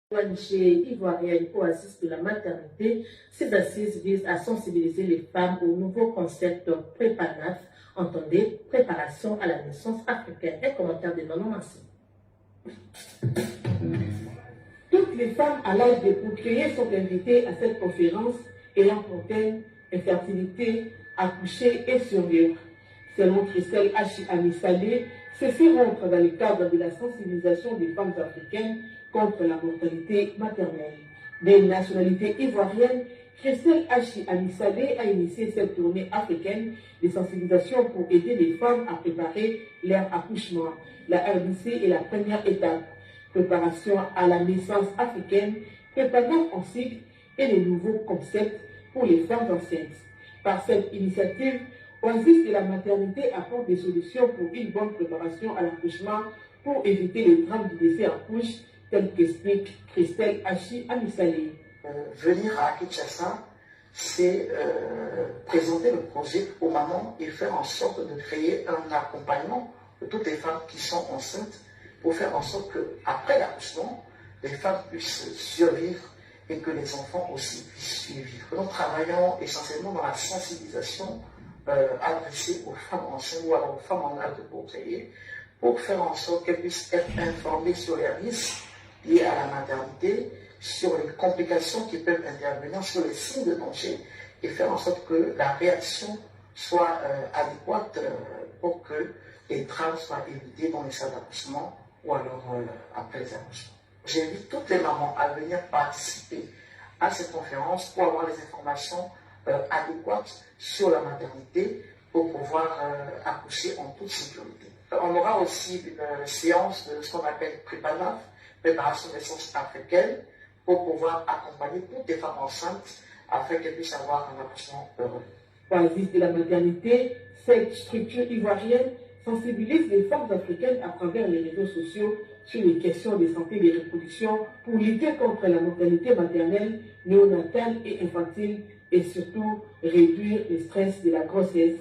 ONG ivoirienne Oasis de la maternité, ces assises visent à sensibiliser les femmes au nouveau concept PREPANAF, entendez préparation à la naissance africaine. Un commentaire de Maman Massi. Toutes les femmes à l'âge de procréer sont invitées à cette conférence ayant pour thème infertilité, accoucher et survivre. Selon Christelle Amisalé, ceci rentre dans le cadre de la sensibilisation des femmes africaines contre la mortalité maternelle. Des nationalités ivoiriennes, Christelle Amisalé a initié cette tournée africaine de sensibilisation pour aider les femmes à préparer leur accouchement. La RDC est la première étape. Préparation à la naissance africaine, préparation en cycle et les nouveaux concepts pour les femmes enceintes. Par cette initiative, Oasis de la maternité apporte des solutions pour une bonne préparation à l'accouchement pour éviter les drames du décès en couche, tel qu'explique Christelle Amisalé. Venir à Kinshasa, c'est présenter le projet aux mamans et faire en sorte de créer un accompagnement de toutes les femmes qui sont enceintes pour faire en sorte qu'après l'accouchement, les femmes puissent survivre et que les enfants aussi puissent survivre. Nous travaillons essentiellement dans la sensibilisation adressée aux femmes enceintes ou alors aux femmes en âge de procréer pour faire en sorte qu'elles puissent être informées sur les risques liés à la maternité, sur les complications qui peuvent intervenir, sur les signes de danger et faire en sorte que la réaction soit adéquate pour que les drames soient évités dans les salles d'accouchement ou alors après les accouchements. J'invite toutes les mamans à venir participer à cette conférence pour avoir les informations adéquates sur la maternité pour pouvoir accoucher en toute sécurité. On aura aussi une séance de ce qu'on appelle PREPANAF, préparation des naissances africaines, pour pouvoir accompagner toutes les femmes enceintes afin qu'elles puissent avoir un accouchement heureux. Oasis de la maternité, cette structure ivoirienne sensibilise les femmes africaines à travers les réseaux sociaux sur les questions de santé et de reproduction pour lutter contre la mortalité maternelle, néonatale et infantile et surtout réduire le stress de la grossesse.